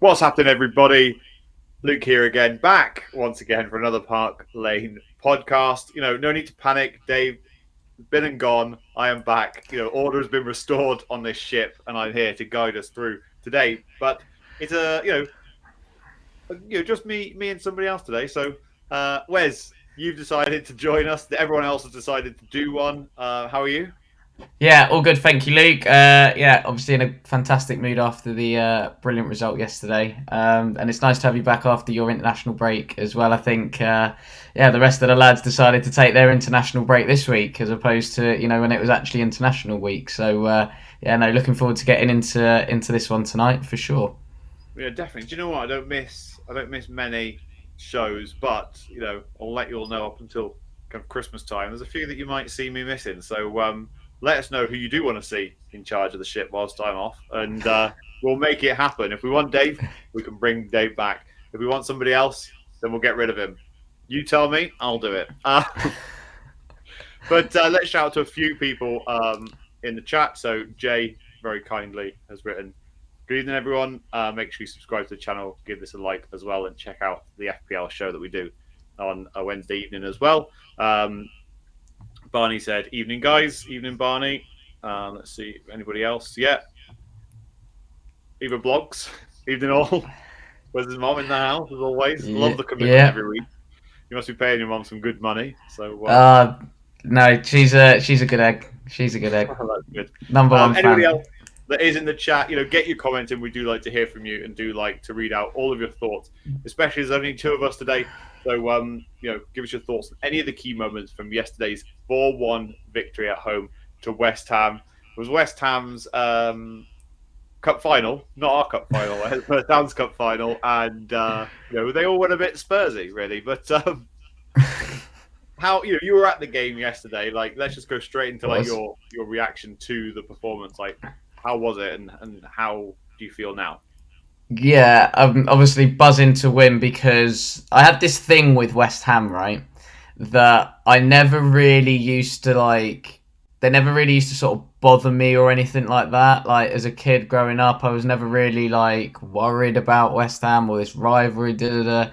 What's happening, everybody? Luke here again, back once again for another Park Lane podcast. No need to panic. Dave, been and gone. I am back. Order has been restored on this ship, and I'm here to guide us through today. But it's just me and somebody else today. So, Wes, you've decided to join us. Everyone else has decided to do one. How are you? Yeah, all good. Thank you, Luke. Obviously in a fantastic mood after the brilliant result yesterday. And it's nice to have you back after your international break as well. I think, the rest of the lads decided to take their international break this week as opposed to, when it was actually international week. So, looking forward to getting into this one tonight for sure. Yeah, definitely. Do you know what? I don't miss many shows, but I'll let you all know up until kind of Christmas time. There's a few that you might see me missing. So let us know who you do want to see in charge of the ship whilst I'm off, and we'll make it happen. If we want Dave, we can bring Dave back. If we want somebody else, then we'll get rid of him. You tell me, I'll do it. But let's shout out to a few people in the chat. So Jay very kindly has written, "Good evening, everyone. Make sure you subscribe to the channel, give this a like as well, and check out the FPL show that we do on a Wednesday evening as well." Barney said, "Evening, guys. Evening, Barney." Let's see, anybody else? Yeah. Eva blogs. Evening, all. Where's his mom in the house, as always? Love the commitment every week. You must be paying your mom some good money. So. No, she's a good egg. She's a good egg. That's good. Number one anybody fan. else that is in the chat, get your comment in. We do like to hear from you and do like to read out all of your thoughts, especially there's only two of us today. So, give us your thoughts on any of the key moments from yesterday's 4-1 victory at home to West Ham. It was West Ham's cup final, not our cup final, West Ham's cup final, and they all went a bit Spursy, really. But how you were at the game yesterday? Like, let's just go straight into like your reaction to the performance. Like, how was it, and how do you feel now? Yeah, I'm obviously buzzing to win because I had this thing with West Ham, right? That I never really used to like. They never really used to sort of bother me or anything like that. Like as a kid growing up, I was never really like worried about West Ham or this rivalry. Then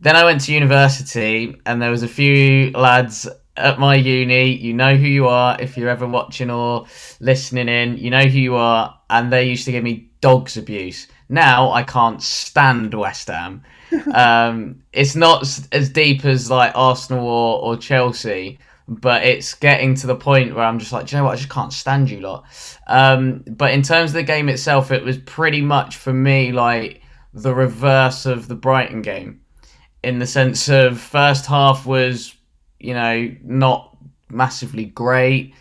I went to university, and there was a few lads at my uni. You know who you are if you're ever watching or listening in. You know who you are, and they used to give me dog's abuse. Now I can't stand West Ham. It's not as deep as like Arsenal or Chelsea, but it's getting to the point where I'm just like, do you know what? I just can't stand you lot. But in terms of the game itself, it was pretty much for me like the reverse of the Brighton game, in the sense of first half was, not massively great.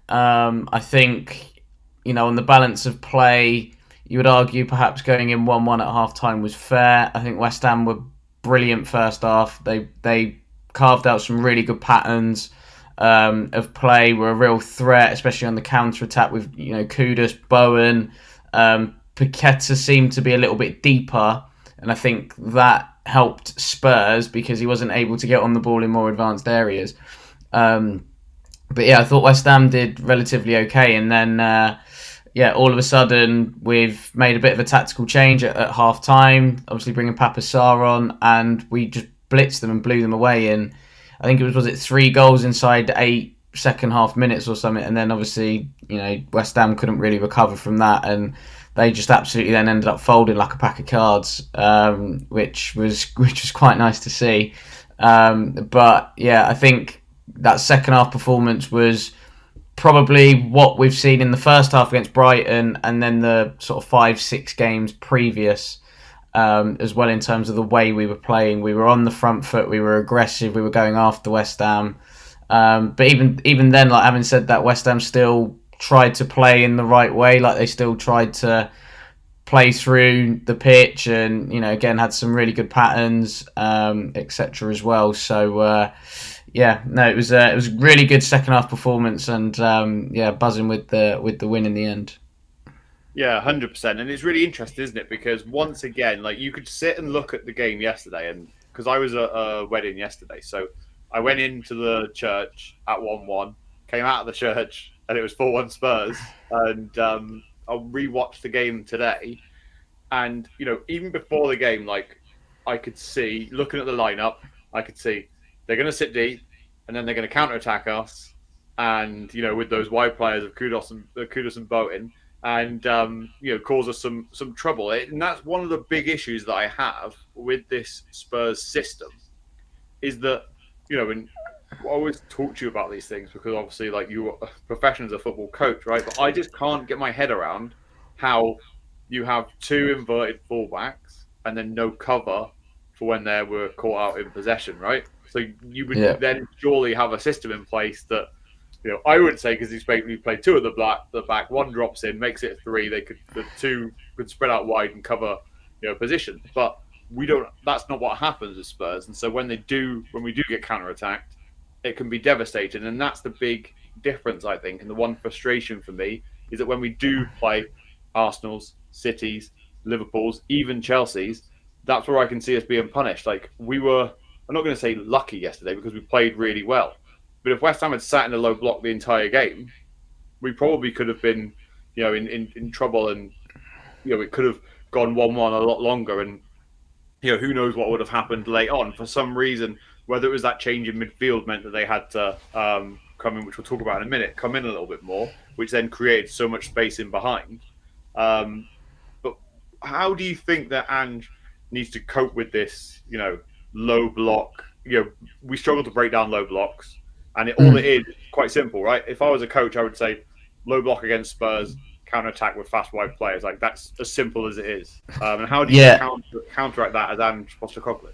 I think, on the balance of play, you would argue perhaps going in 1-1 at half time was fair. I think West Ham were brilliant first half. They carved out some really good patterns of play, were a real threat, especially on the counter attack with Kudus, Bowen. Paqueta seemed to be a little bit deeper, and I think that helped Spurs because he wasn't able to get on the ball in more advanced areas. But yeah, I thought West Ham did relatively okay, and then all of a sudden we've made a bit of a tactical change at half time, obviously bringing Papa Sarr on, and we just blitzed them and blew them away in, I think it was 3 goals inside 8 second half minutes or something, and then obviously West Ham couldn't really recover from that, and they just absolutely then ended up folding like a pack of cards, which was quite nice to see. But yeah, I think that second half performance was probably what we've seen in the first half against Brighton, and then the sort of 5-6 games previous, as well, in terms of the way we were playing. We were on the front foot, we were aggressive, we were going after West Ham. But even then, like, having said that, West Ham still tried to play in the right way. Like, they still tried to play through the pitch, and again had some really good patterns, etc. as well. So it was a really good second half performance, and buzzing with the win in the end. Yeah, 100%. And it's really interesting, isn't it? Because once again, like, you could sit and look at the game yesterday, and because I was at a wedding yesterday, so I went into the church at 1-1, came out of the church, and it was 4-1 Spurs. And I rewatched the game today, And even before the game, like I could see, looking at the lineup, I could see they're going to sit deep, and then they're going to counter attack us, and with those wide players of Kudus and Bowen, and cause us some trouble. And that's one of the big issues that I have with this Spurs system, is that and I always talk to you about these things because obviously, like, you are a professional as a football coach, right? But I just can't get my head around how you have two inverted fullbacks and then no cover for when they were caught out in possession, right? So you would then surely have a system in place that, I would say, because he's basically played two at the back, one drops in, makes it three. The two could spread out wide and cover, position. But we don't. That's not what happens with Spurs. And so when we do get counter-attacked, it can be devastating. And that's the big difference, I think. And the one frustration for me is that when we do play Arsenal's, City's, Liverpool's, even Chelsea's, that's where I can see us being punished. Like, we were, I'm not going to say lucky yesterday because we played really well. But if West Ham had sat in a low block the entire game, we probably could have been, in trouble, and it could have gone 1-1 a lot longer. And who knows what would have happened late on. For some reason, whether it was that change in midfield meant that they had to come in, which we'll talk about in a minute, come in a little bit more, which then created so much space in behind. But how do you think that Ange needs to cope with this, low block? We struggle to break down low blocks, and all it is quite simple, right? If I was a coach, I would say low block against Spurs, counter attack with fast wide players. Like, that's as simple as it is. And how do you counteract that as Ange Postecoglou?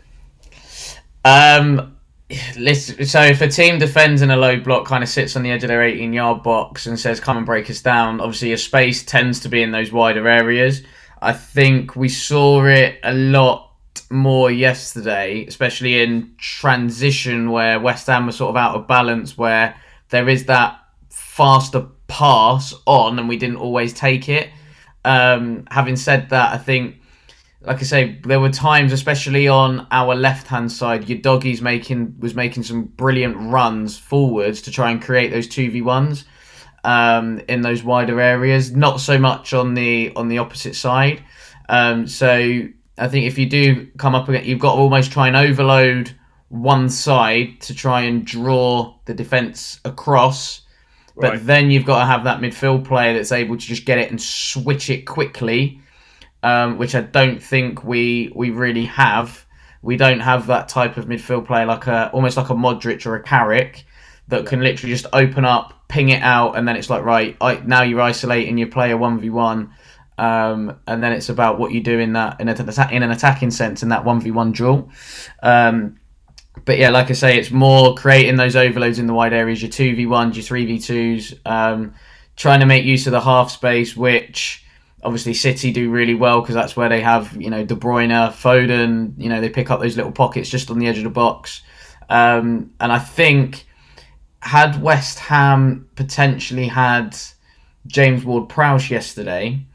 Listen, so if a team defends in a low block, kind of sits on the edge of their 18-yard box and says, come and break us down, obviously your space tends to be in those wider areas. I think we saw it a lot more yesterday, especially in transition where West Ham was sort of out of balance, where there is that faster pass on and we didn't always take it. Having said that, I think, like I say, there were times, especially on our left-hand side, Udogi's was making some brilliant runs forwards to try and create those 2v1s in those wider areas. Not so much on the opposite side. So I think if you do come up against, you've got to almost try and overload one side to try and draw the defence across. But then you've got to have that midfield player that's able to just get it and switch it quickly, which I don't think we really have. We don't have that type of midfield player, almost like a Modric or a Carrick, that can literally just open up, ping it out, and then it's like, right, now you're isolating your player 1v1, and then it's about what you do in an attacking sense in that 1v1 duel. But yeah, like I say, it's more creating those overloads in the wide areas, your 2v1s, your 3v2s, trying to make use of the half space, which obviously City do really well because that's where they have, De Bruyne, Foden, they pick up those little pockets just on the edge of the box. And I think had West Ham potentially had James Ward-Prowse yesterday,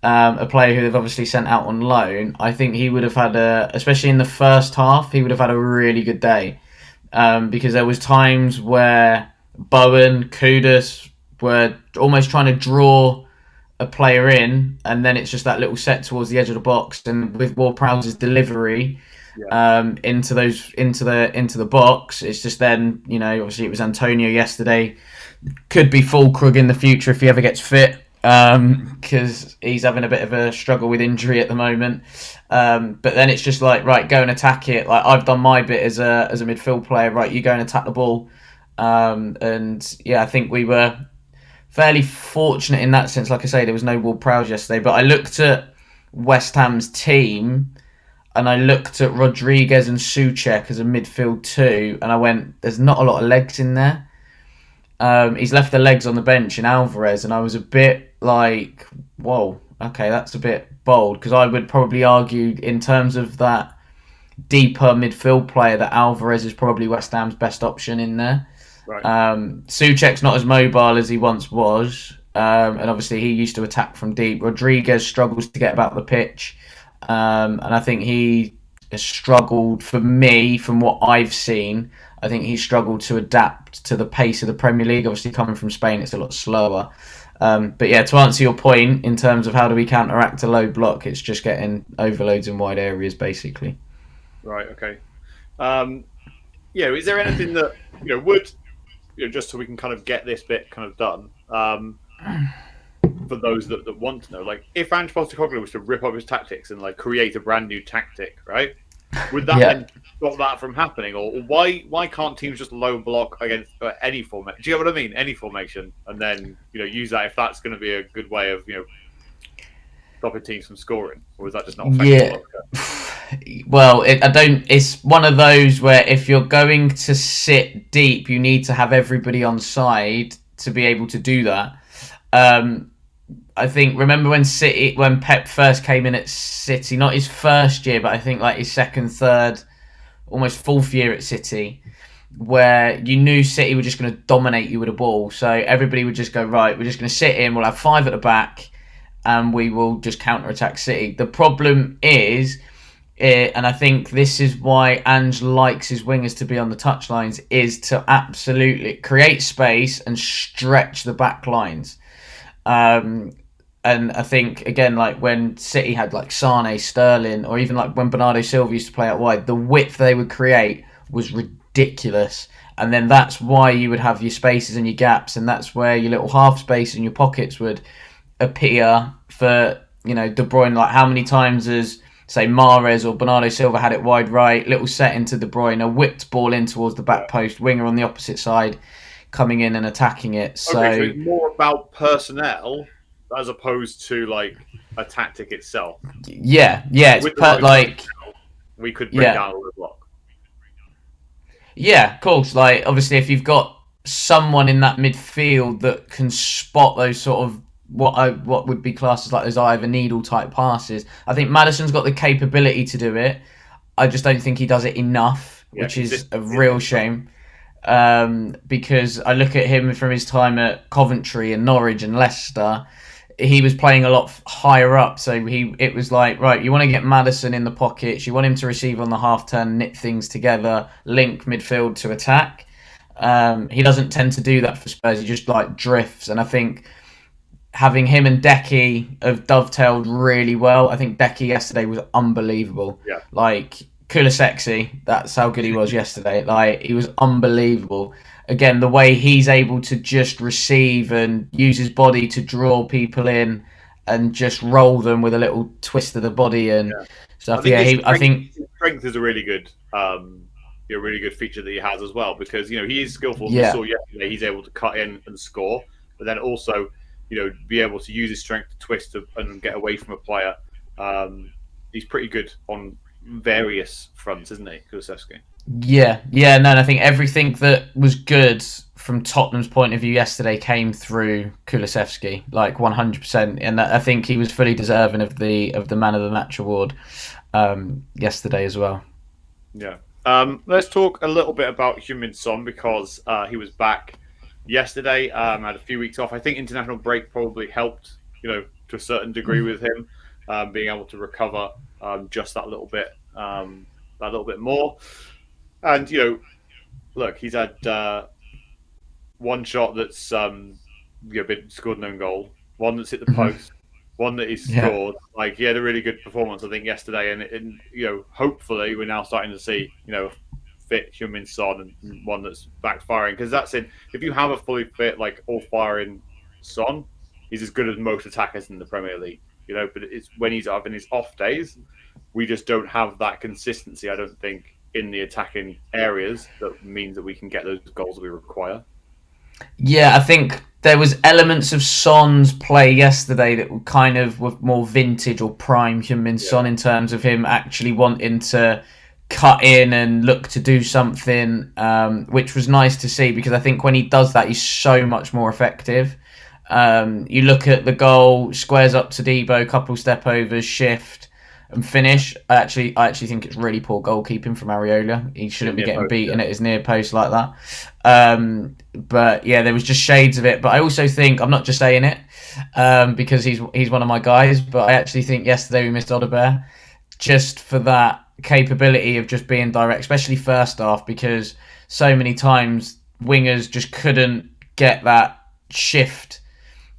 a player who they've obviously sent out on loan, I think he would have had especially in the first half, he would have had a really good day. Because there was times where Bowen, Kudus were almost trying to draw a player in, and then it's just that little set towards the edge of the box, and with Ward-Prowse's delivery into the box, it's just then, obviously it was Antonio yesterday, could be Fulkrug in the future if he ever gets fit, because he's having a bit of a struggle with injury at the moment. But then it's just like, right, go and attack it. Like, I've done my bit as a midfield player. Right, you go and attack the ball. And yeah, I think we were fairly fortunate in that sense. Like I say, there was no Ward-Prowse yesterday, but I looked at West Ham's team and I looked at Rodriguez and Souček as a midfield two, and I went, there's not a lot of legs in there. He's left the legs on the bench in Alvarez, and I was a bit like, whoa, okay, that's a bit bold, because I would probably argue in terms of that deeper midfield player that Alvarez is probably West Ham's best option in there. Right. Souček's not as mobile as he once was, and obviously he used to attack from deep. Rodriguez struggles to get about the pitch, and I think he has struggled, for me, from what I've seen, I think he struggled to adapt to the pace of the Premier League. Obviously, coming from Spain, it's a lot slower. But yeah, to answer your point in terms of how do we counteract a low block, it's just getting overloads in wide areas, basically. Right. Okay. Is there anything that would just so we can kind of get this bit kind of done? For those that want to know, like if Ange Postecoglou was to rip up his tactics and like create a brand new tactic, right? Would that then stop that from happening, or why can't teams just low block against any formation? Do you know what I mean? Any formation, and then use that if that's going to be a good way of stopping teams from scoring, or is that just not effective? Well, I don't. It's one of those where if you're going to sit deep, you need to have everybody on side to be able to do that. I think remember when Pep first came in at City, not his first year, but I think like his second, third, almost fourth year at City, where you knew City were just going to dominate you with a ball. So everybody would just go, right, we're just going to sit in, we'll have 5 at the back, and we will just counter-attack City. The problem is, and I think this is why Ange likes his wingers to be on the touchlines, is to absolutely create space and stretch the back lines. And I think, again, like when City had like Sane, Sterling, or even like when Bernardo Silva used to play out wide, the width they would create was ridiculous. And then that's why you would have your spaces and your gaps, and that's where your little half space in your pockets would appear for, De Bruyne. Like how many times has, say, Mahrez or Bernardo Silva had it wide right, little set into De Bruyne, a whipped ball in towards the back post, winger on the opposite side coming in and attacking it. So it's more about personnel as opposed to like a tactic itself. It's we could bring down a block. Yeah, of course. Like obviously, if you've got someone in that midfield that can spot those sort of what would be classed as like those eye of a needle type passes, I think Maddison's got the capability to do it. I just don't think he does it enough, which is a real shame. Because I look at him from his time at Coventry and Norwich and Leicester, he was playing a lot higher up. So it was like, right, you want to get Maddison in the pockets, you want him to receive on the half turn, knit things together, link midfield to attack. He doesn't tend to do that for Spurs. He just like drifts, and I think having him and Decky have dovetailed really well. I think Decky yesterday was unbelievable. Yeah. Like Kulusevski, that's how good he was yesterday. Like he was unbelievable. Again, the way he's able to just receive and use his body to draw people in and just roll them with a little twist of the body and stuff. I think strength is a really good, really good feature that he has as well, because he is skillful. We saw yesterday he's able to cut in and score, but then also be able to use his strength to twist and get away from a player. He's pretty good on various fronts, isn't he, Kulusevski? And I think everything that was good from Tottenham's point of view yesterday came through Kulusevski, like 100%, and I think he was fully deserving of the Man of the Match award yesterday as well. Yeah. Let's talk a little bit about Heung-min Son, because he was back yesterday. Had a few weeks off. I think international break probably helped, to a certain degree with him being able to recover just that little bit more. And look, he's had one shot that's been scored an own goal, one that's hit the post, one that he's scored. Like he had a really good performance, I think, yesterday, and hopefully we're now starting to see fit Heung-min Son and one that's backfiring, because that's it. If you have a fully fit, like all firing Son, he's as good as most attackers in the Premier League. But it's when he's having his off days, we just don't have that consistency, I don't think, in the attacking areas that means that we can get those goals we require. Yeah, I think there was elements of Son's play yesterday that were kind of more vintage or prime Heung-min Son in terms of him actually wanting to cut in and look to do something, which was nice to see, because I think when he does that, he's so much more effective. You look at the goal, squares up to Debo, couple step overs, shift and finish. I actually think it's really poor goalkeeping from Areola. He shouldn't be getting beaten at his near post like that. But yeah, there was just shades of it. But I also think, I'm not just saying it because he's one of my guys, but I actually think yesterday we missed Odegaard just for that capability of just being direct, especially first half, because so many times wingers just couldn't get that shift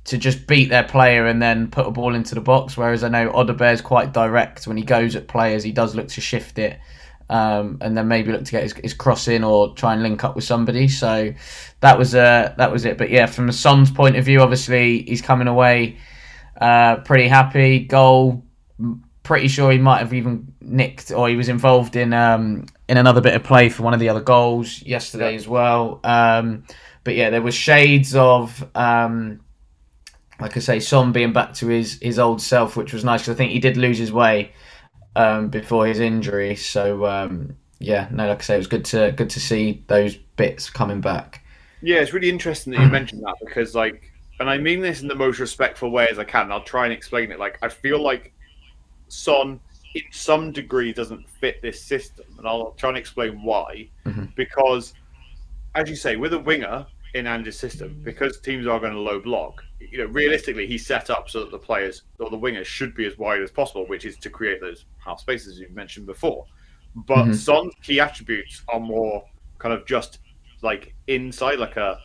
to just beat their player and then put a ball into the box. Whereas I know Odebear's quite direct when he goes at players. He does look to shift it, and then maybe look to get his cross in or try and link up with somebody. So that was it. But yeah, from Son's point of view, obviously he's coming away pretty happy. Goal. Pretty sure he might have even nicked, or he was involved in another bit of play for one of the other goals yesterday as well. But yeah, there was shades of, like I say, Son being back to his old self, which was nice because I think he did lose his way before his injury. So yeah, no, like I say, it was good to see those bits coming back. Yeah, it's really interesting that you mentioned that because, like, and I mean this in the most respectful way as I can. And I'll try and explain it. Like, I feel like Son, in some degree, doesn't fit this system, and I'll try and explain why. Because, as you say, with a winger in Ange's system, because teams are going to low block, realistically, he's set up so that the players or the wingers should be as wide as possible, which is to create those half spaces you've mentioned before. But Son's key attributes are more kind of just like inside, like a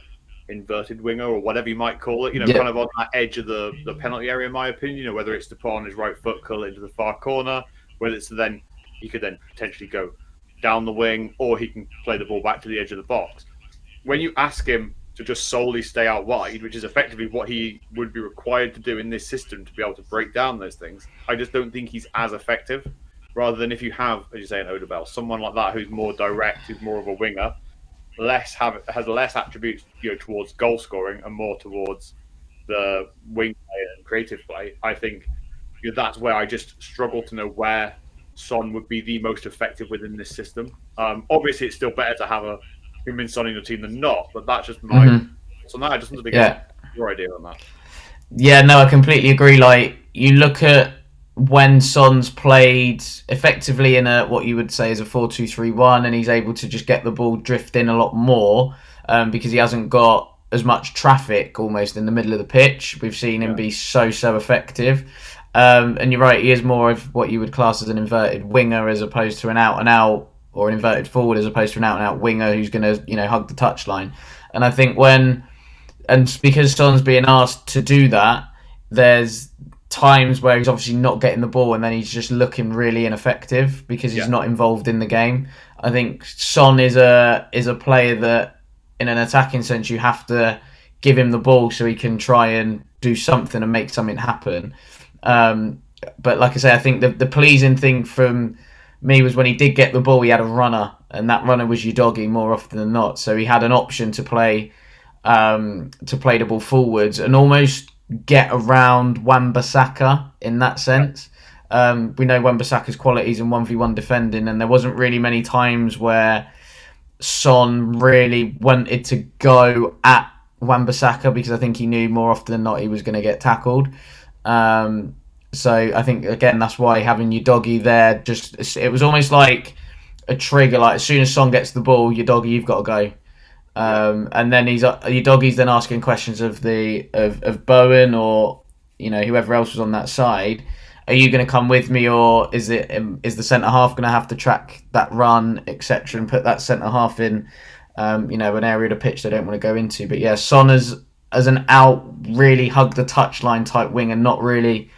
inverted winger or whatever you might call it, kind of on that edge of the penalty area, in my opinion, whether it's to put on his right foot, curl into the far corner, whether it's then he could then potentially go down the wing, or he can play the ball back to the edge of the box. When you ask him to just solely stay out wide, which is effectively what he would be required to do in this system to be able to break down those things, I just don't think he's as effective. Rather than if you have, as you say, an Odebel, someone like that who's more direct, who's more of a winger, has less attributes towards goal scoring and more towards the wing play and creative play. I think that's where I just struggle to know where Son would be the most effective within this system. Obviously, it's still better to have a Heung-min Son in your team than not, but that's just my. So now I just wanted to get your idea on that. Yeah, no, I completely agree. Like, you look at when Son's played effectively in what you would say is a 4-2-3-1, and he's able to just get the ball drift in a lot more because he hasn't got as much traffic almost in the middle of the pitch. We've seen him be so effective. And you're right, he is more of what you would class as an inverted winger as opposed to an out-and-out, or an inverted forward as opposed to an out-and-out winger who's going to hug the touchline. And I think because Son's being asked to do that, there's times where he's obviously not getting the ball and then he's just looking really ineffective because he's not involved in the game. I think Son is a player that, in an attacking sense, you have to give him the ball so he can try and do something and make something happen. But like I say, I think the pleasing thing from me was when he did get the ball, he had a runner, and that runner was Udogie more often than not. So he had an option to play the ball forwards and almost get around Wan-Bissaka in that sense. We know Wan-Bissaka's qualities in 1v1 defending, and there wasn't really many times where Son really wanted to go at Wan-Bissaka because I think he knew more often than not he was going to get tackled. So I think, again, that's why having Udogie there, it was almost like a trigger. Like, as soon as Son gets the ball, Udogie, you've got to go. And then Udogie's then asking questions of Bowen or whoever else was on that side. Are you going to come with me, or is the centre half going to have to track that run, etc., and put that centre half in an area of the pitch they don't want to go into? But yeah, Son as an out, really hug the touchline type winger, not really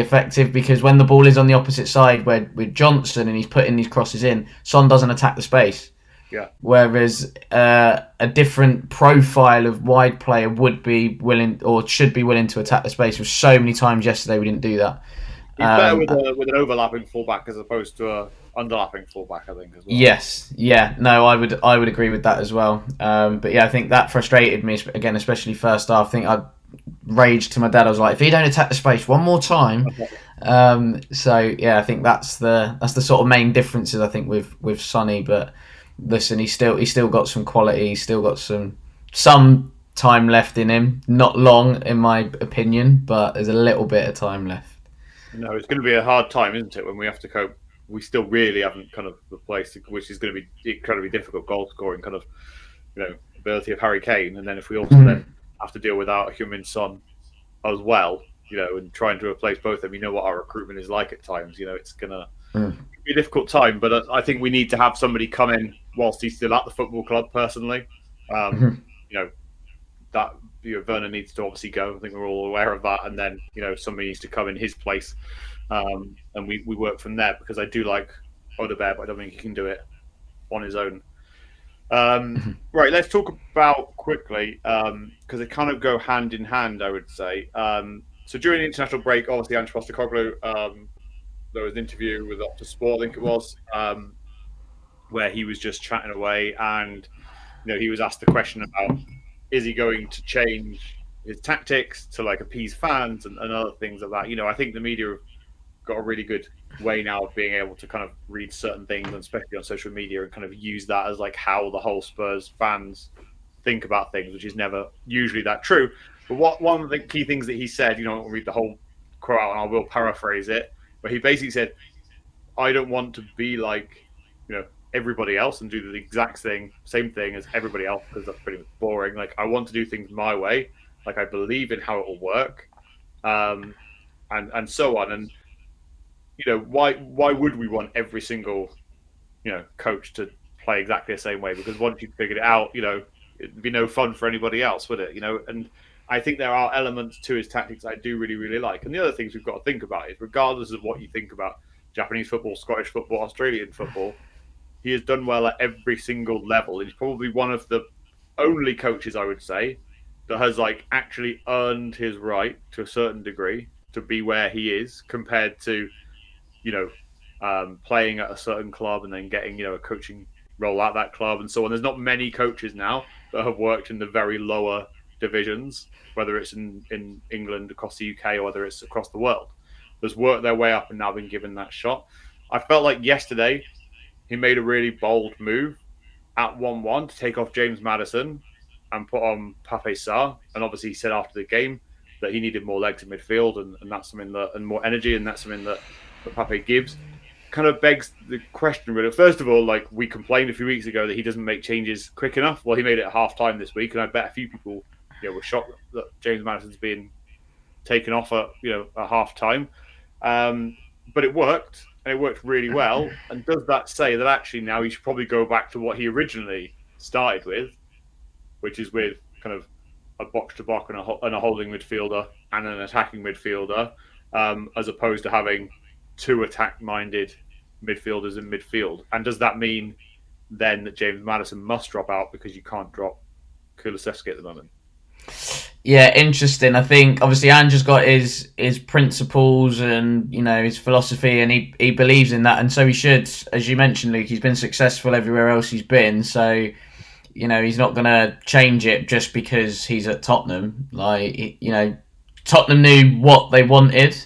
effective, because when the ball is on the opposite side with Johnson and he's putting these crosses in, Son doesn't attack the space. Yeah. Whereas a different profile of wide player would be willing, or should be willing, to attack the space. There were so many times yesterday we didn't do that. He's better with an overlapping fullback as opposed to a underlapping fullback, I think, as well. Yes, yeah, no, I would agree with that as well. But yeah, I think that frustrated me again, especially first half. I think I raged to my dad. I was like, if he don't attack the space one more time. So yeah, I think that's the sort of main differences I think with Sonny. But listen, he's still got some quality. He's still got some time left in him. Not long, in my opinion, but there's a little bit of time left. No, it's going to be a hard time, isn't it, when we have to cope? We still really haven't kind of replaced, which is going to be incredibly difficult, goal scoring kind of, ability of Harry Kane, and then if we also then have to deal without a Heung-min Son as well, and trying to replace both of them, what our recruitment is like at times. It's going to be a difficult time, but I think we need to have somebody come in whilst he's still at the football club. Personally, that Werner needs to obviously go. I think we're all aware of that. And then, somebody needs to come in his place. And we work from there, because I do like Odegaard, but I don't think he can do it on his own. Right, let's talk about quickly, because they kind of go hand in hand, I would say. So during the international break, obviously Ange Postecoglou, there was an interview with Opta Sport, I think it was, where he was just chatting away, and he was asked the question about, is he going to change his tactics to like appease fans and other things like that. I think the media have got a really good way now of being able to kind of read certain things, and especially on social media, and kind of use that as like how the whole Spurs fans think about things, which is never usually that true. But one of the key things that he said, I'll read the whole quote out and I will paraphrase it, but he basically said, I don't want to be like, everybody else and do the exact same thing as everybody else, because that's pretty boring. Like, I want to do things my way. Like, I believe in how it will work, and so on. And why would we want every single coach to play exactly the same way? Because once you figured it out, it'd be no fun for anybody else, would it? And I think there are elements to his tactics I do really, really like. And the other things we've got to think about is, regardless of what you think about Japanese football, Scottish football, Australian football, he has done well at every single level. He's probably one of the only coaches, I would say, that has like actually earned his right to a certain degree to be where he is, compared to, playing at a certain club and then getting, a coaching role at that club and so on. There's not many coaches now that have worked in the very lower divisions, whether it's in England, across the UK, or whether it's across the world. There's worked their way up and now been given that shot. I felt like yesterday he made a really bold move at 1-1 to take off James Maddison and put on Pape Sarr. And obviously he said after the game that he needed more legs in midfield, and that's something and more energy, and that's something that Pape gives. Kind of begs the question, really. First of all, like, we complained a few weeks ago that he doesn't make changes quick enough. Well, he made it at half-time this week, and I bet a few people were shocked that James Maddison's being taken off at half-time. But it worked. And it worked really well. And does that say that actually now he should probably go back to what he originally started with, which is with kind of a box-to-box and a holding midfielder and an attacking midfielder, as opposed to having two attack-minded midfielders in midfield? And does that mean then that James Maddison must drop out because you can't drop Kulusevski at the moment? Yeah, interesting. I think obviously Ange has got his principles and his philosophy, and he believes in that, and so he should. As you mentioned, Luke, he's been successful everywhere else he's been, so he's not going to change it just because he's at Tottenham. Like, Tottenham knew what they wanted,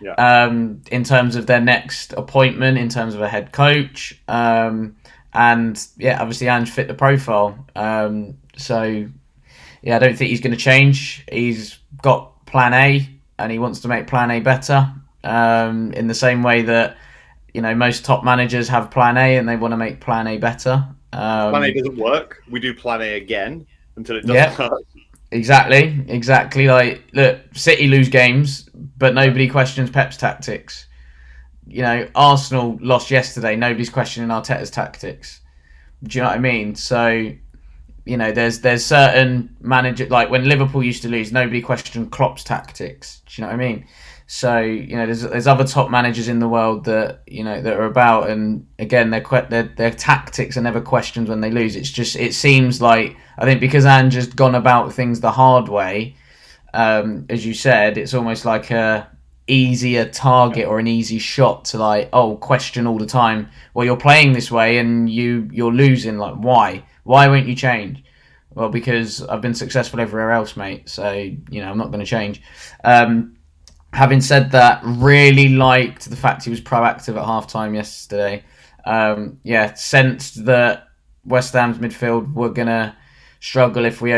in terms of their next appointment, in terms of a head coach, and obviously Ange fit the profile. So. Yeah, I don't think he's going to change. He's got Plan A, and he wants to make Plan A better. In the same way that most top managers have Plan A, and they want to make Plan A better. Plan A doesn't work. We do Plan A again until it doesn't work. Exactly. Like, look, City lose games, but nobody questions Pep's tactics. Arsenal lost yesterday. Nobody's questioning Arteta's tactics. Do you know what I mean? So. There's certain managers, like when Liverpool used to lose, nobody questioned Klopp's tactics. Do you know what I mean? So there's other top managers in the world that that are about, and again their tactics are never questioned when they lose. It seems like, I think because Ange has gone about things the hard way, as you said, it's almost like a easier target or an easy shot to question all the time. Well, you're playing this way and you're losing. Like, why? Why won't you change? Well, because I've been successful everywhere else, mate. So, I'm not going to change. Having said that, really liked the fact he was proactive at halftime yesterday. Sensed that West Ham's midfield were going to struggle if we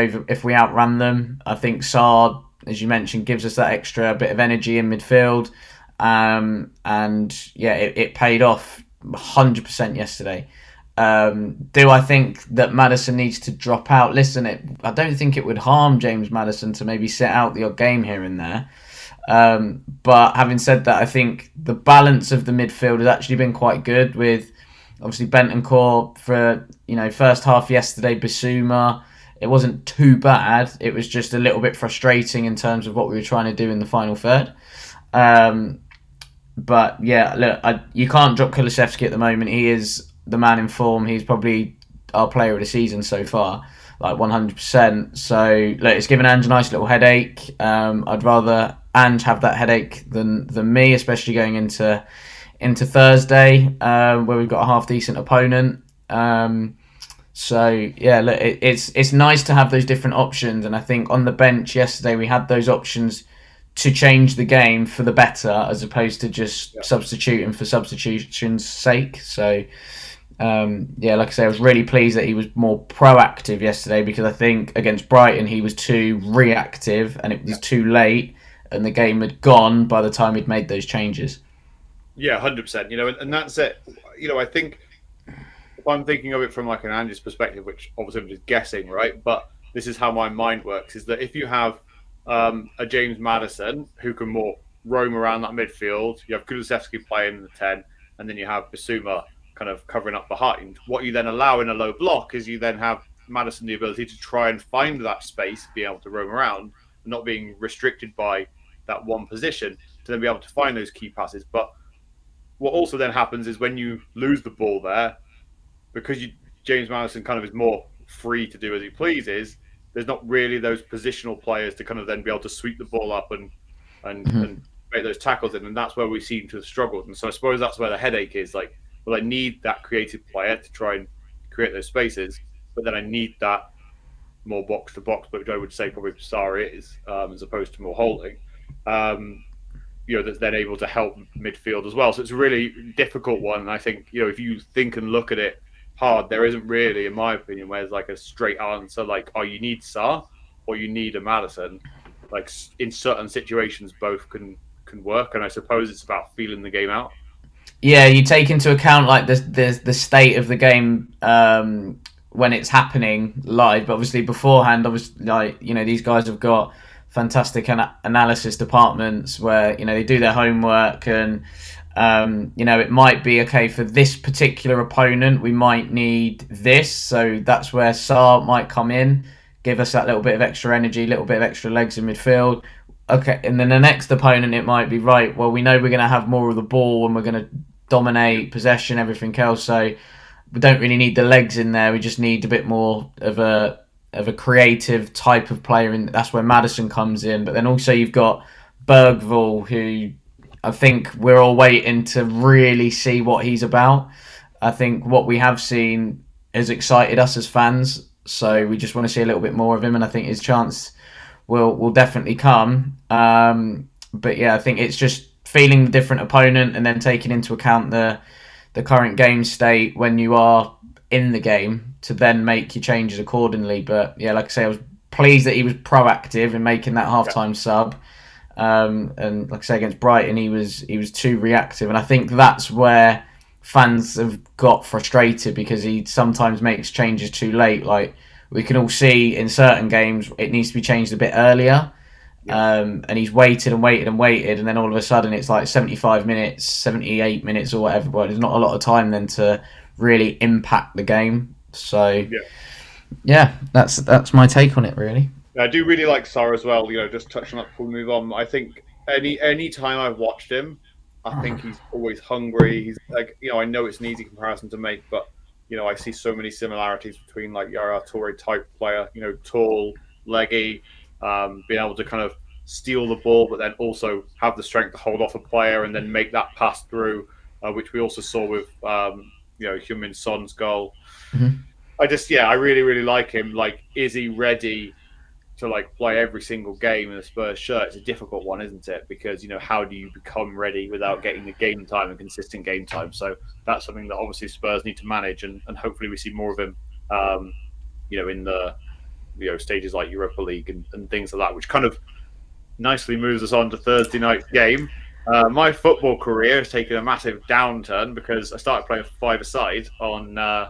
outran them. I think Sarr, as you mentioned, gives us that extra bit of energy in midfield. It paid off 100% yesterday. Do I think that Maddison needs to drop out? Listen, I don't think it would harm James Maddison to maybe sit out the odd game here and there. But having said that, I think the balance of the midfield has actually been quite good, with obviously Bentancur for first half yesterday, Bissouma, it wasn't too bad. It was just a little bit frustrating in terms of what we were trying to do in the final third. But yeah, look, you can't drop Kulusevski at the moment. He is the man in form. He's probably our player of the season so far, like 100%. So look, it's given Ange a nice little headache. I'd rather Ange have that headache than me, especially going into Thursday, where we've got a half decent opponent. So yeah, look, it's nice to have those different options, and I think on the bench yesterday we had those options to change the game for the better, as opposed to just substituting for substitution's sake. So yeah, like I say, I was really pleased that he was more proactive yesterday, because I think against Brighton he was too reactive and it was too late, and the game had gone by the time he'd made those changes. Yeah, 100%. And that's it. I think if I'm thinking of it from like an Ange's perspective, which obviously I'm just guessing, right? But this is how my mind works: is that if you have a James Maddison who can more roam around that midfield, you have Kulusevski playing in the 10, and then you have Bissouma kind of covering up behind. What you then allow in a low block is you then have Maddison the ability to try and find that space, be able to roam around, not being restricted by that one position, to then be able to find those key passes. But what also then happens is when you lose the ball there, because James Maddison kind of is more free to do as he pleases, there's not really those positional players to kind of then be able to sweep the ball up and make those tackles in, and that's where we seem to have struggled. And so I suppose that's where the headache is. Like, well, I need that creative player to try and create those spaces, but then I need that more box to box, which I would say probably Sarri is, as opposed to more holding. That's then able to help midfield as well. So it's a really difficult one. And I think, if you think and look at it hard, there isn't really, in my opinion, where there's like a straight answer, like, oh, you need Sarr or you need a Maddison. Like, in certain situations, both can work. And I suppose it's about feeling the game out. Yeah, you take into account like the state of the game when it's happening live, but obviously beforehand, obviously, like, these guys have got fantastic analysis departments where they do their homework, and it might be okay for this particular opponent we might need this, so that's where Sarr might come in, give us that little bit of extra energy, little bit of extra legs in midfield. Okay, and then the next opponent, it might be, right, well, we know we're going to have more of the ball and we're going to dominate possession, everything else, so we don't really need the legs in there, we just need a bit more of a creative type of player, and that's where Maddison comes in. But then also you've got Bergvall, who I think we're all waiting to really see what he's about. I think what we have seen has excited us as fans, so we just want to see a little bit more of him, and I think his chance will definitely come. But yeah, I think it's just feeling the different opponent and then taking into account the current game state when you are in the game, to then make your changes accordingly. But yeah, like I say, I was pleased that he was proactive in making that halftime sub. And like I say, against Brighton, he was too reactive, and I think that's where fans have got frustrated, because he sometimes makes changes too late. Like, we can all see in certain games it needs to be changed a bit earlier. And he's waited, and then all of a sudden it's like 75 minutes, 78 minutes or whatever, but there's not a lot of time then to really impact the game. So yeah, that's my take on it, really. I do really like Sarr as well. Just touching up before we move on, I think any time I've watched him, I think he's always hungry. He's like, I know it's an easy comparison to make, but I see so many similarities between like Yaya Toure type player, tall, leggy, being able to kind of steal the ball, but then also have the strength to hold off a player and then make that pass through, which we also saw with Heung-min Son's goal. Mm-hmm. I really, really like him. Like, is he ready to like play every single game in a Spurs shirt? It's a difficult one, isn't it? Because how do you become ready without getting the game time and consistent game time? So that's something that obviously Spurs need to manage, and hopefully we see more of him in the stages like Europa League and things like that, which kind of nicely moves us on to Thursday night's game. My football career has taken a massive downturn because I started playing five-a-side on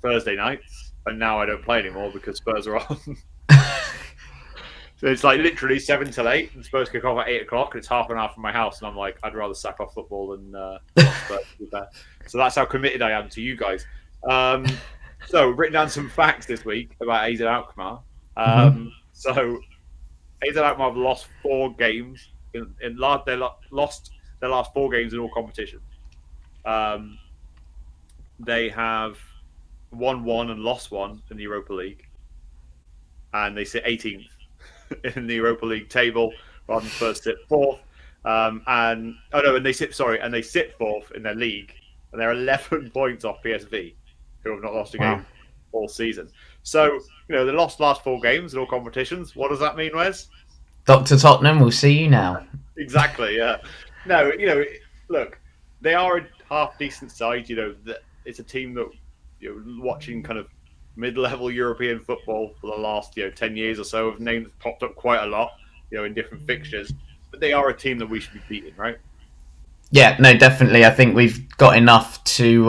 Thursday nights, and now I don't play anymore because Spurs are on. So it's like literally 7 till 8, and Spurs kick off at 8 o'clock, and it's half an hour from my house, and I'm like, I'd rather sack off football than watch Spurs. So that's how committed I am to you guys. So, written down some facts this week about AZ Alkmaar. So, AZ Alkmaar have lost 4 games. They lost their last 4 games in all competitions. They have won 1 and lost 1 in the Europa League, and they sit 18th in the Europa League table, rather than Spurs sit 4th. And they sit 4th in their league, and they're 11 points off PSV, who have not lost a game all season. So they lost last 4 games in all competitions. What does that mean, Wes? Dr. Tottenham, we'll see you now. Exactly. Yeah. No. Look, they are a half decent side. It's a team that watching kind of mid-level European football for the last 10 years or so, have names popped up quite a lot, in different fixtures. But they are a team that we should be beating, right? Yeah, no, definitely. I think we've got enough to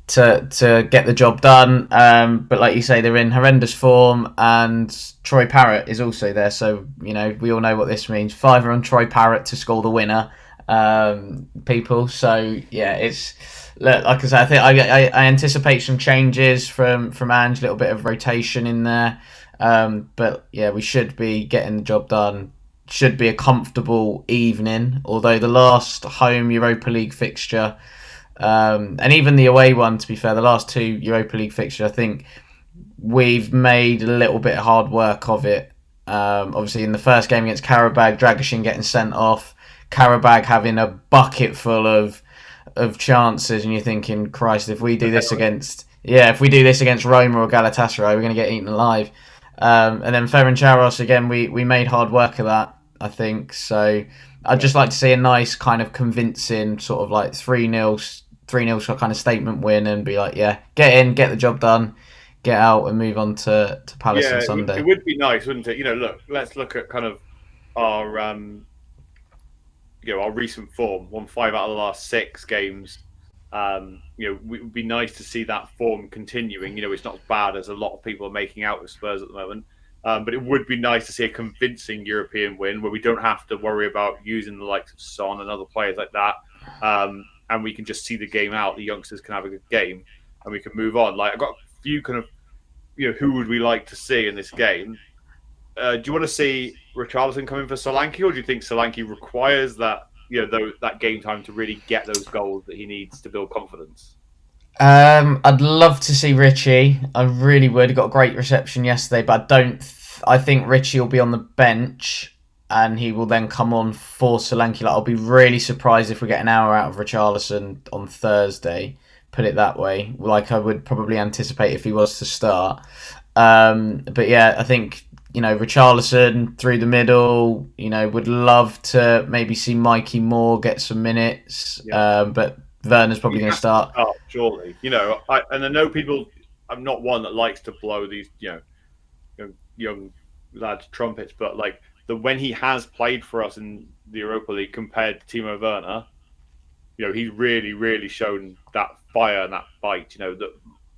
get the job done. But like you say, they're in horrendous form, and Troy Parrott is also there. So we all know what this means. 5 on Troy Parrott to score the winner, people. So yeah, it's. Look, like I said, I think I anticipate some changes from Ange, a little bit of rotation in there. But yeah, we should be getting the job done. Should be a comfortable evening. Although the last home Europa League fixture, and even the away one, to be fair, the last 2 Europa League fixtures, I think we've made a little bit of hard work of it. Obviously, in the first game against Karabag, Dragoshin getting sent off, Karabag having a bucket full of chances, and you're thinking, Christ, if we do this against Roma or Galatasaray, we're going to get eaten alive. And then Ferencvaros again, we made hard work of that, I think. So I'd just like to see a nice kind of convincing sort of like 3-0 kind of statement win, and be like, yeah, get in, get the job done, get out, and move on to Palace on Sunday. It would be nice, wouldn't it? Let's look at kind of our our recent form. Won 5 out of the last 6 games. It would be nice to see that form continuing. It's not as bad as a lot of people are making out with Spurs at the moment. But it would be nice to see a convincing European win where we don't have to worry about using the likes of Son and other players like that. And we can just see the game out. The youngsters can have a good game, and we can move on. Like, I've got a few kind of, who would we like to see in this game? Do you want to see Richarlison come in for Solanke, or do you think Solanke requires that that game time to really get those goals that he needs to build confidence? I'd love to see Richie. I really would. He got a great reception yesterday, but I think Richie will be on the bench, and he will then come on for Solanke. I'll be really surprised if we get an hour out of Richarlison on Thursday. Put it that way. Like I would probably anticipate if he was to start. But yeah, I think. Richarlison through the middle, would love to maybe see Mikey Moore get some minutes, but Werner's probably going to start. Oh, surely. I know people, I'm not one that likes to blow these, young lads' trumpets, but when he has played for us in the Europa League compared to Timo Werner, he's really, really shown that fire and that bite.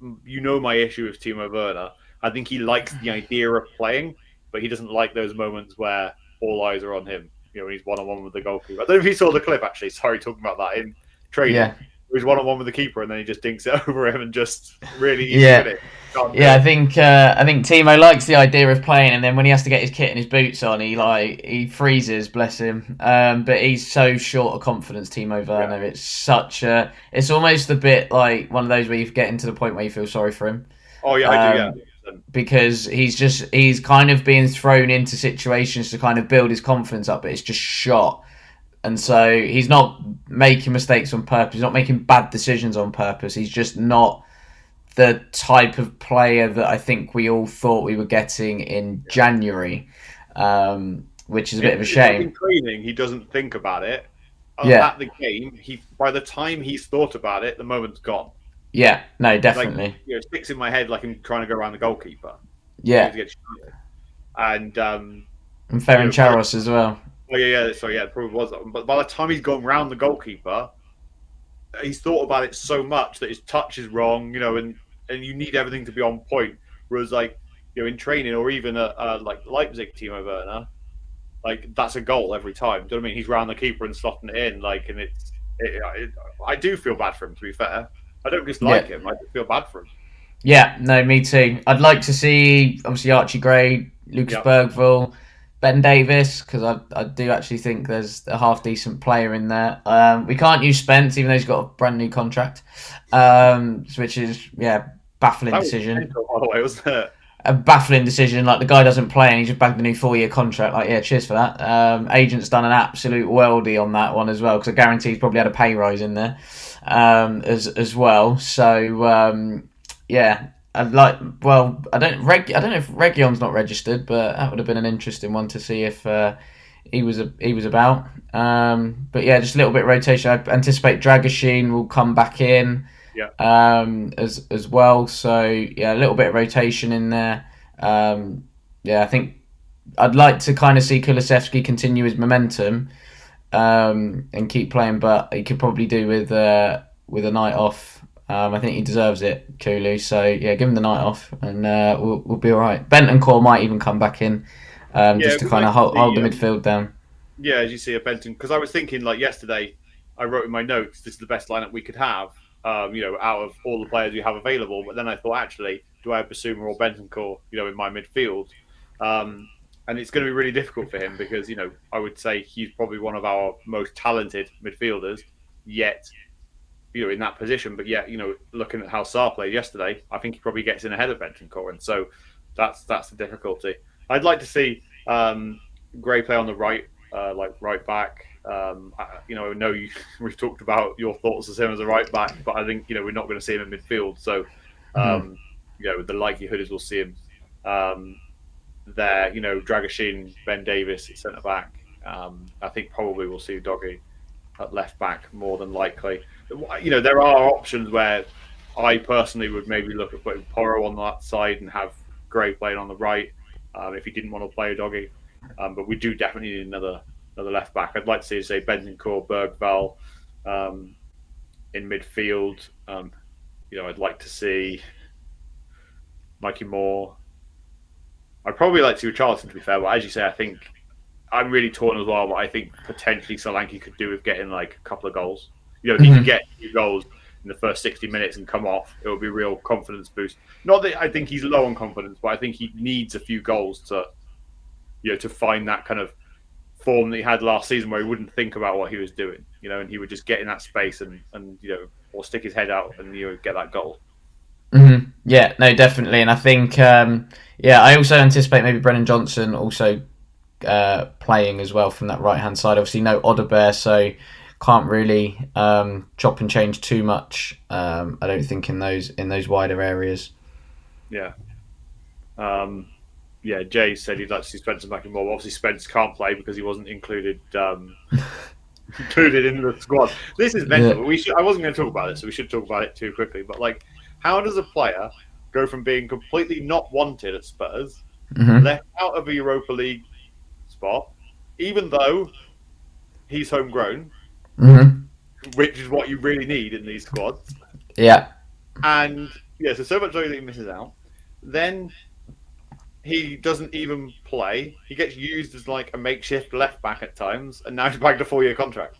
My issue with Timo Werner. I think he likes the idea of playing, but he doesn't like those moments where all eyes are on him. He's one-on-one with the goalkeeper. I don't know if you saw the clip, actually. Sorry, talking about that in training. Yeah. He's one-on-one with the keeper, and then he just dinks it over him and just really easy with it. I think Timo likes the idea of playing, and then when he has to get his kit and his boots on, he freezes, bless him. But he's so short of confidence, Timo Werner. Yeah. It's almost a bit like one of those where you get into the point where you feel sorry for him. Oh yeah, I do. Yeah. Because he's kind of being thrown into situations to kind of build his confidence up, but it's just shot. And so he's not making mistakes on purpose. He's not making bad decisions on purpose. He's just not the type of player that I think we all thought we were getting in January, which is a bit of a shame. In training, he doesn't think about it. At the game, by the time he's thought about it, the moment's gone. Yeah, no, definitely. It sticks in my head like I'm trying to go around the goalkeeper. Yeah. And Ferencvaros as well. Oh yeah. So yeah, it probably was. But by the time he's gone round the goalkeeper, he's thought about it so much that his touch is wrong. And you need everything to be on point. Whereas in training or even at Leipzig, Timo Werner, that's a goal every time. Do you know what I mean? He's round the keeper and slotting it in. And I do feel bad for him, to be fair. I don't dislike him. I just feel bad for him. Yeah, no, me too. I'd like to see obviously Archie Gray, Lucas Bergvall, Ben Davis, because I do actually think there's a half decent player in there. We can't use Spence even though he's got a brand new contract, which is baffling decision. Mental, by the way, wasn't it? A baffling decision. Like the guy doesn't play and he just bagged a new 4-year contract. Like cheers for that. Agent's done an absolute worldie on that one as well because I guarantee he's probably had a pay rise in there as well. So I'd like. Well, I don't know if Region's not registered, but that would have been an interesting one to see if he was about. But yeah, just a little bit of rotation. I anticipate Dragoshin will come back in. As well. So yeah, a little bit of rotation in there. I think I'd like to kind of see Kulusevski continue his momentum and keep playing, but he could probably do with a night off. I think he deserves it, Kulu. So yeah, give him the night off, and we'll be all right. Bentancur might even come back in just to kind of hold the midfield down. Yeah, as you see, a Benton. Because I was thinking, like yesterday, I wrote in my notes, this is the best lineup we could have. Out of all the players we have available. But then I thought, actually, do I have Basuma or Bentancur, in my midfield? And it's going to be really difficult for him because, I would say he's probably one of our most talented midfielders yet, in that position. But yet, looking at how Sarr played yesterday, I think he probably gets in ahead of Bentancur. And so that's the difficulty. I'd like to see Gray play on the right, like right back. I know we've talked about your thoughts of him as a right back, but I think we're not going to see him in midfield. So, the likelihood is we'll see him there. Dragoshin, Ben Davis at centre back. I think probably we'll see Doggy at left back more than likely. There are options where I personally would maybe look at putting Porro on that side and have Gray playing on the right if he didn't want to play a Doggy. But we do definitely need another left back. I'd like to see, say, Bentancur, Bergvall in midfield. I'd like to see Mikey Moore. I'd probably like to see Richarlison, to be fair. But as you say, I think I'm really torn as well. But I think potentially Solanke could do with getting like a couple of goals. If he could get 2 goals in the first 60 minutes and come off, it would be a real confidence boost. Not that I think he's low on confidence, but I think he needs a few goals to find that kind of form that he had last season where he wouldn't think about what he was doing, and he would just get in that space and or stick his head out and get that goal. Mm-hmm. Yeah, no, definitely. And I think, I also anticipate maybe Brennan Johnson also playing as well from that right-hand side. Obviously, no Odebear, so can't really chop and change too much, I don't think, in those wider areas. Yeah. Jay said he'd like to see Spencer back in more. Obviously, Spence can't play because he wasn't included in the squad. This is mental. Yeah. I wasn't going to talk about it, so we should talk about it too quickly. But how does a player go from being completely not wanted at Spurs, left out of a Europa League spot, even though he's homegrown, which is what you really need in these squads? Yeah. And so much that he misses out. Then he doesn't even play. He gets used as like a makeshift left back at times, and now he's back to 4-year contract.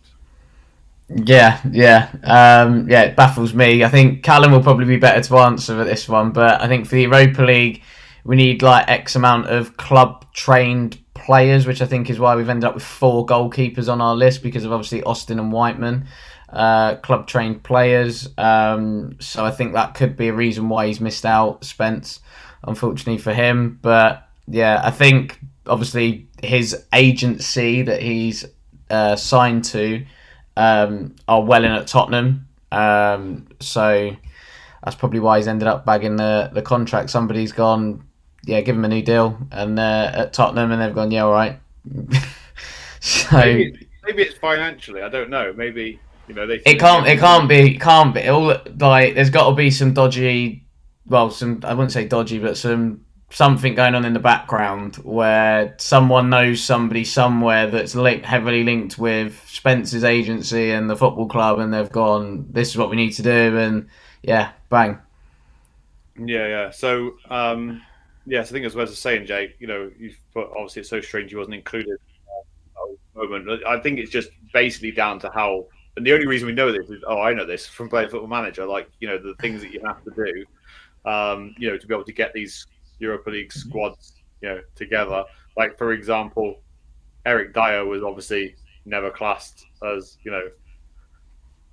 Yeah. It baffles me. I think Callum will probably be better to answer for this one, but I think for the Europa League, we need like X amount of club-trained players, which I think is why we've ended up with 4 goalkeepers on our list because of obviously Austin and Whiteman, club-trained players. So I think that could be a reason why he's missed out, Spence, unfortunately for him. But yeah, I think obviously his agency that he's signed to are well in at Tottenham. So that's probably why he's ended up bagging the contract. Somebody's gone, give him a new deal, and at Tottenham, and they've gone, all right. So maybe it's financially. I don't know. Maybe it can't be. All there's got to be some dodgy. Well, I wouldn't say dodgy, but something going on in the background where someone knows somebody somewhere that's heavily linked with Spence's agency and the football club, and they've gone, this is what we need to do, and bang. Yeah. So, I think as well as saying, Jay, you've put, obviously it's so strange he wasn't included at the moment. I think it's just basically down to how, and the only reason we know this is, I know this from playing Football Manager, the things that you have to do. to be able to get these Europa League squads, together. Like, for example, Eric Dyer was obviously never classed as,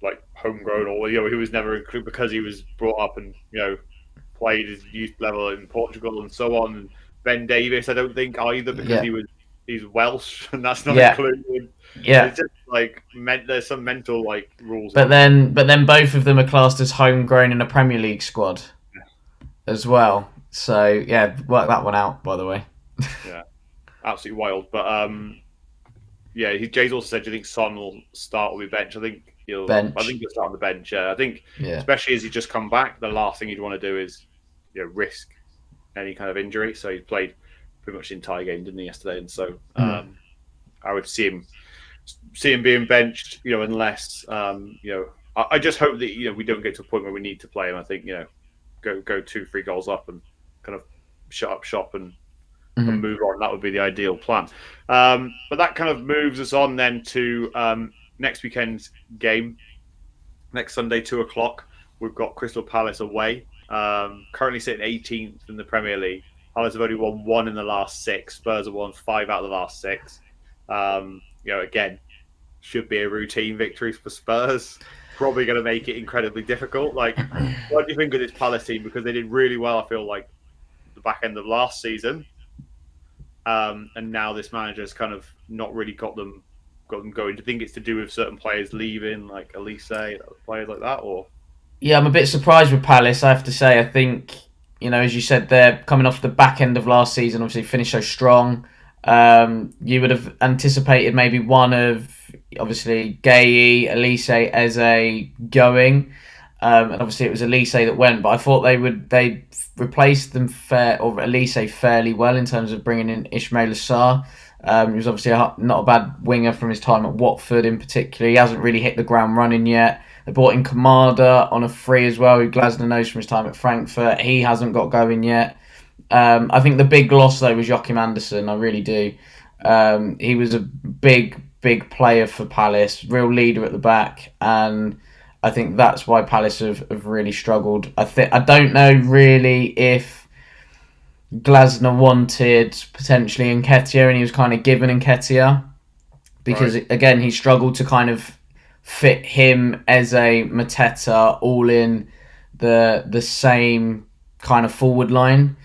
like homegrown, or he was never included because he was brought up and played his youth level in Portugal and so on. And Ben Davies, I don't think either, because he's Welsh and that's not included. Yeah, it's just like there's some mental like rules. But then both of them are classed as homegrown in a Premier League squad as well. So yeah, work that one out, by the way. Yeah, absolutely wild. But Jay's also said, do you think Son will start or be bench? I think he'll start on the bench. I think, especially as he's just come back, the last thing you'd want to do is risk any kind of injury. So he played pretty much the entire game, didn't he, yesterday? And so I would see him being benched, unless I just hope that we don't get to a point where we need to play him. I think go 2-3 goals up and kind of shut up shop and move on. That would be the ideal plan. But that kind of moves us on then to next weekend's game. Next Sunday, 2:00, we've got Crystal Palace away. Currently sitting 18th in the Premier League. Palace have only won 1 in the last 6. Spurs have won 5 out of the last 6. Again, should be a routine victory for Spurs. Probably going to make it incredibly difficult. Like, what do you think of this Palace team? Because they did really well, I feel like, the back end of last season. And now this manager's kind of not really got them going. Do you think it's to do with certain players leaving, like Elise, players like that, or? Yeah, I'm a bit surprised with Palace, I have to say. I think, as you said, they're coming off the back end of last season, obviously finished so strong. You would have anticipated maybe one of, obviously, Gueye, Elise, Eze going. And obviously it was Elise that went, but I thought they replaced them Elise fairly well in terms of bringing in Ismail Assar. He was obviously not a bad winger from his time at Watford in particular. He hasn't really hit the ground running yet. They brought in Kamada on a free as well, who Glasner knows from his time at Frankfurt. He hasn't got going yet. I think the big loss, though, was Joachim Andersen. I really do. He was a big player for Palace, real leader at the back, and I think that's why Palace have really struggled. I don't know really if Glasner wanted potentially Nketiah and he was kind of given Nketiah because, again, he struggled to kind of fit him, Eze, Mateta, all in the same kind of forward line.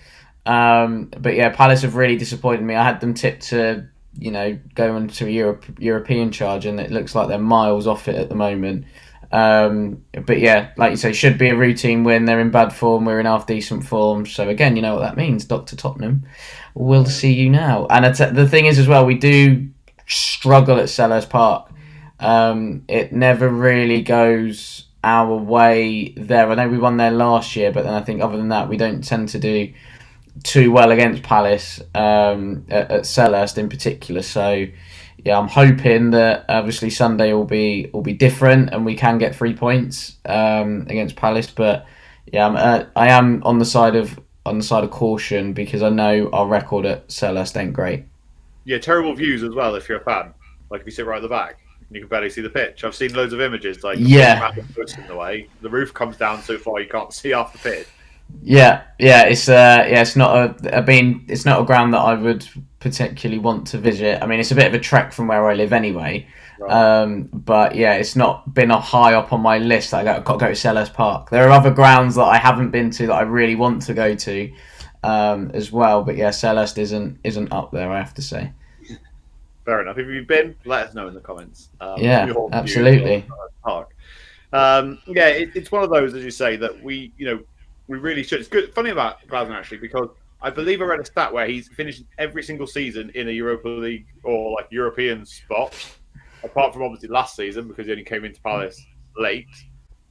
But yeah, Palace have really disappointed me. I had them tipped to, go into a European charge, and it looks like they're miles off it at the moment. But yeah, like you say, should be a routine win. They're in bad form. We're in half decent form. So again, you know what that means, Dr. Tottenham. We'll see you now. And the thing is as well, we do struggle at Selhurst Park. It never really goes our way there. I know we won there last year, but then I think other than that, we don't tend to do too well against Palace at Selhurst in particular. So yeah, I'm hoping that obviously Sunday will be different and we can get 3 points against Palace. But yeah, I am on the side of caution because I know our record at Selhurst ain't great. Yeah, terrible views as well if you're a fan. Like if you sit right at the back, you can barely see the pitch. I've seen loads of images like the foot's in the way. The roof comes down so far you can't see half the pitch. It's not it's not a ground that I would particularly want to visit. I mean, it's a bit of a trek from where I live anyway. Right. But yeah, it's not been a high up on my list. I've got to go to Selhurst Park. There are other grounds that I haven't been to that I really want to go to as well. But yeah, Selhurst isn't up there, I have to say. Fair enough. If you've been, let us know in the comments. Absolutely. Park. It's one of those, as you say, that we really should. It's good. Funny about Glasner actually, because I believe I read a stat where he's finished every single season in a Europa League or like European spot, apart from obviously last season because he only came into Palace late.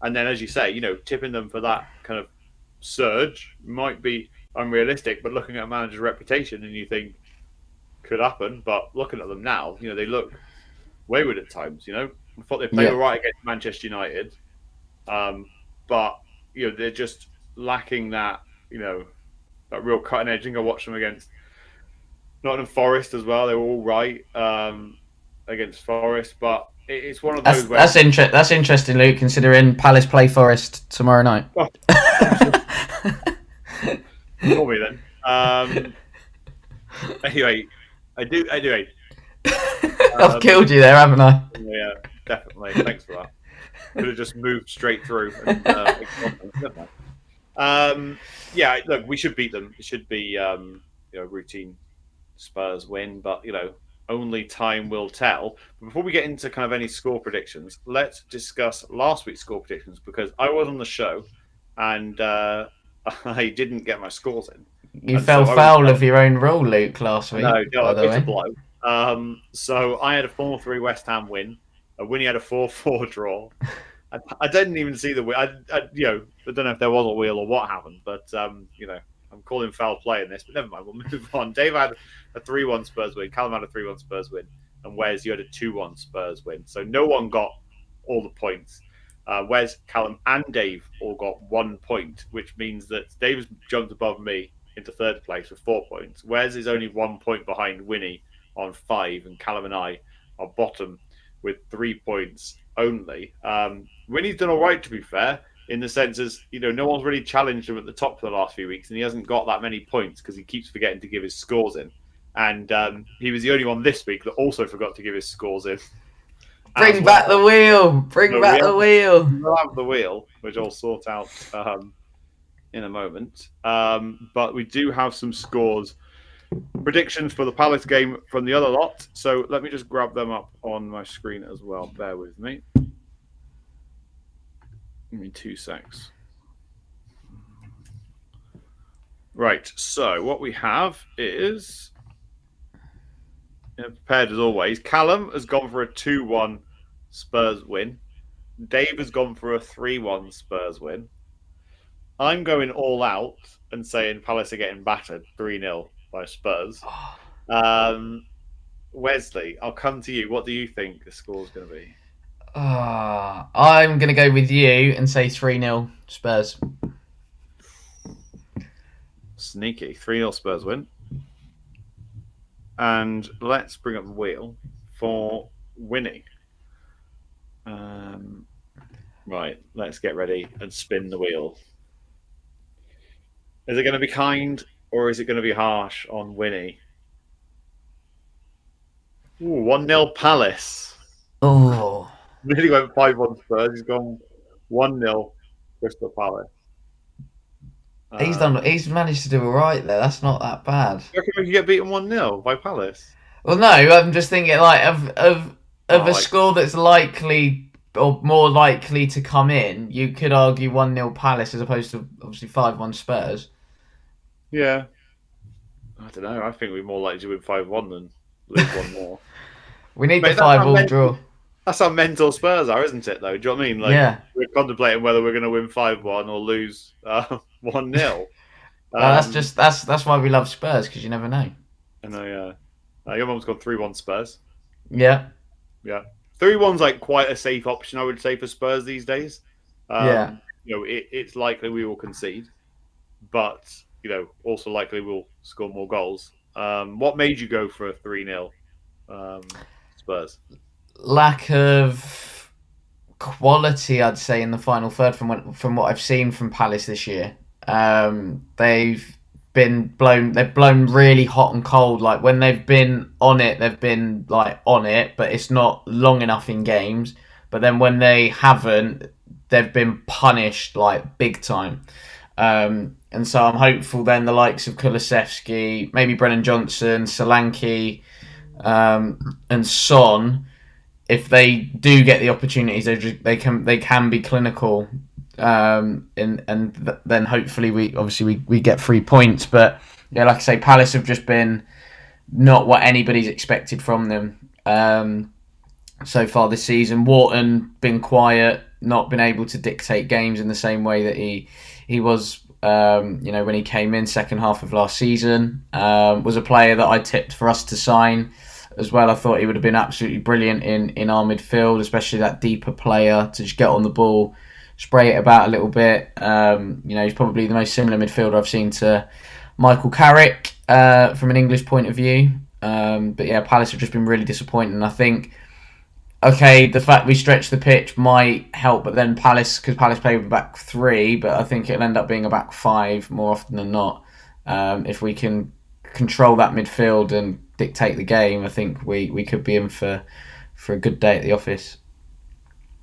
And then, as you say, tipping them for that kind of surge might be unrealistic. But looking at a manager's reputation, and you think could happen. But looking at them now, they look wayward at times. I thought they played all right against Manchester United, but they're just lacking that that real cutting edge. I think I watched them against Nottingham Forest as well. They were all right against Forest, but it's one of those. That's interesting, Luke. Considering Palace play Forest tomorrow night. Ignore me then. Anyway, Anyway, I've killed you there, haven't I? yeah, definitely. Thanks for that. Could have just moved straight through. And, yeah, look, we should beat them. It should be routine Spurs win, but only time will tell. But before we get into kind of any score predictions, let's discuss last week's score predictions because I was on the show and I didn't get my scores in. You fell foul of your own rule, Luke, last week. No, by the way. A blow. So I had a 4-3 West Ham win. Winnie had a 4-4 draw. I didn't even see the wheel. I don't know if there was a wheel or what happened, but I'm calling foul play in this. But never mind, we'll move on. Dave had a 3-1 Spurs win. Callum had a 3-1 Spurs win, and Wes, you had a 2-1 Spurs win. So no one got all the points. Wes, Callum, and Dave all got 1 point, which means that Dave's jumped above me into third place with 4 points. Wes is only 1 point behind Winnie on 5, and Callum and I are bottom with 3 points only. Winnie's done all right, to be fair, in the sense as no one's really challenged him at the top for the last few weeks, and he hasn't got that many points because he keeps forgetting to give his scores in. And he was the only one this week that also forgot to give his scores in. Bring back the wheel! Bring back the wheel! We'll have the wheel, which I'll sort out in a moment. But we do have some scores predictions for the Palace game from the other lot. So let me just grab them up on my screen as well. Bear with me. Give me 2 secs. Right, so what we have is, prepared as always, Callum has gone for a 2-1 Spurs win. Dave has gone for a 3-1 Spurs win. I'm going all out and saying Palace are getting battered 3-0 by Spurs. Wesley, I'll come to you. What do you think the score's going to be? I'm going to go with you and say 3-0 Spurs. Sneaky. 3-0 Spurs win. And let's bring up the wheel for Winnie. Right, let's get ready and spin the wheel. Is it going to be kind or is it going to be harsh on Winnie? 1-0 Palace. Oh. Nearly went 5-1 Spurs. He's gone 1-0 Crystal Palace. He's managed to do all right there. That's not that bad. You reckon we could get beaten 1-0 by Palace? Well, no. I'm just thinking of a score that's likely or more likely to come in. You could argue 1-0 Palace as opposed to obviously 5-1 Spurs. Yeah. I don't know. I think we're more likely to win 5-1 than lose 1 more. We need the 5-all draw. That's how mental Spurs are, isn't it, though? Do you know what I mean? Like, yeah. We're contemplating whether we're going to win 5-1 or lose 1-0. That's why we love Spurs, because you never know. I know, yeah. Your mum's gone 3-1 Spurs. Yeah. Yeah. 3-1's like quite a safe option, I would say, for Spurs these days. Yeah. It's likely we will concede, but also likely we'll score more goals. What made you go for a 3-0 Spurs? Lack of quality, I'd say, in the final third from what I've seen from Palace this year. They've blown really hot and cold. Like when they've been on it, they've been like on it, but it's not long enough in games. But then when they haven't, they've been punished like big time. And so I'm hopeful then the likes of Kulusevski, maybe Brennan Johnson, Solanke, and Son, if they do get the opportunities, they can be clinical, and then hopefully we get 3 points. But yeah, like I say, Palace have just been not what anybody's expected from them so far this season. Wharton been quiet, not been able to dictate games in the same way that he was when he came in second half of last season. Was a player that I tipped for us to sign as well. I thought he would have been absolutely brilliant in our midfield, especially that deeper player to just get on the ball, spray it about a little bit. He's probably the most similar midfielder I've seen to Michael Carrick from an English point of view. But yeah, Palace have just been really disappointing. I think, okay, the fact we stretched the pitch might help, but then Palace played with a back 3, but I think it'll end up being a back 5 more often than not. If we can control that midfield and dictate the game, I think we could be in for a good day at the office.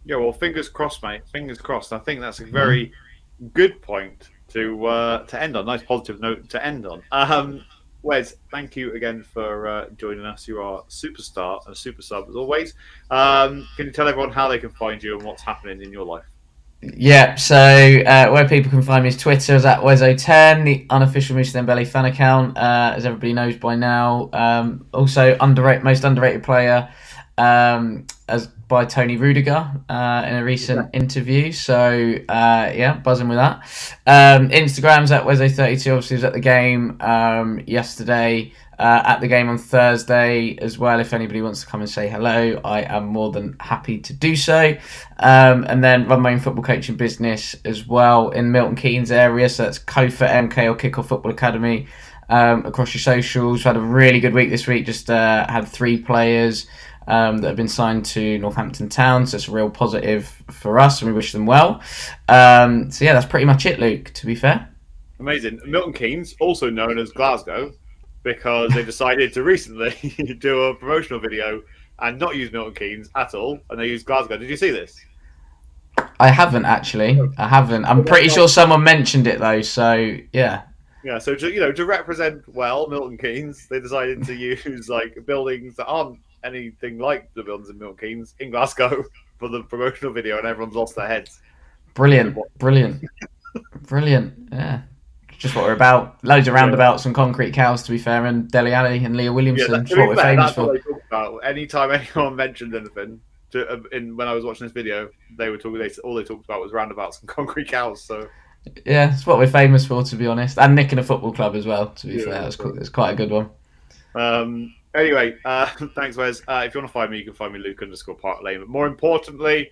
Yeah, well, fingers crossed, mate. Fingers crossed. I think that's a very good point to end on. Nice positive note to end on. Wes, thank you again for joining us. You are a superstar and a super sub as always. Can you tell everyone how they can find you and what's happening in your life? Yeah, so where people can find me is Twitter is at Wezo10, the unofficial Moose Dembele fan account, as everybody knows by now. Also, most underrated player, as by Tony Rudiger in a recent interview. So yeah, buzzing with that. Instagram's at Wezo32. Obviously, was at the game yesterday. At the game on Thursday as well. If anybody wants to come and say hello, I am more than happy to do so. And then run my own football coaching business as well in Milton Keynes area. So that's Kofa MK or Kickoff Football Academy. Across your socials, had a really good week this week. Just had 3 players that have been signed to Northampton Town, so it's a real positive for us, and we wish them well. So yeah, that's pretty much it, Luke. To be fair, amazing. Milton Keynes, also known as Glasgow, because they decided to recently do a promotional video and not use Milton Keynes at all, and they used Glasgow. Did you see this? I haven't actually. I haven't. I'm pretty sure someone mentioned it though. So yeah. Yeah. So to represent well Milton Keynes, they decided to use like buildings that aren't anything like the buildings in Milton Keynes in Glasgow for the promotional video, and everyone's lost their heads. Brilliant. Yeah. Just what we're about. Loads of roundabouts and concrete cows, to be fair, and Dele Alli and Leah Williamson. Yeah, that's what we're famous for. What they talk about. Anytime anyone mentioned anything, when I was watching this video, they were talking. All they talked about was roundabouts and concrete cows. So yeah, it's what we're famous for, to be honest, and nicking a football club as well. To be fair, it's quite a good one. Anyway, thanks, Wes. If you want to find me, you can find me Luke_Park Lane. But more importantly,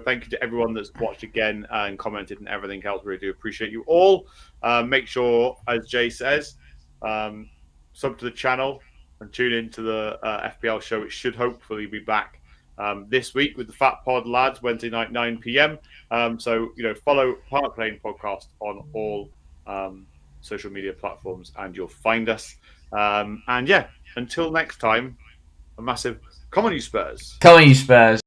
thank you to everyone that's watched again and commented and everything else. We really do appreciate you all. Make sure, as Jay says, sub to the channel and tune into the FPL show. It should hopefully be back this week with the Fat Pod lads, Wednesday night, 9 p.m. So, follow Park Lane Podcast on all social media platforms and you'll find us. And yeah, until next time, a massive come on, you Spurs. Come on, you Spurs.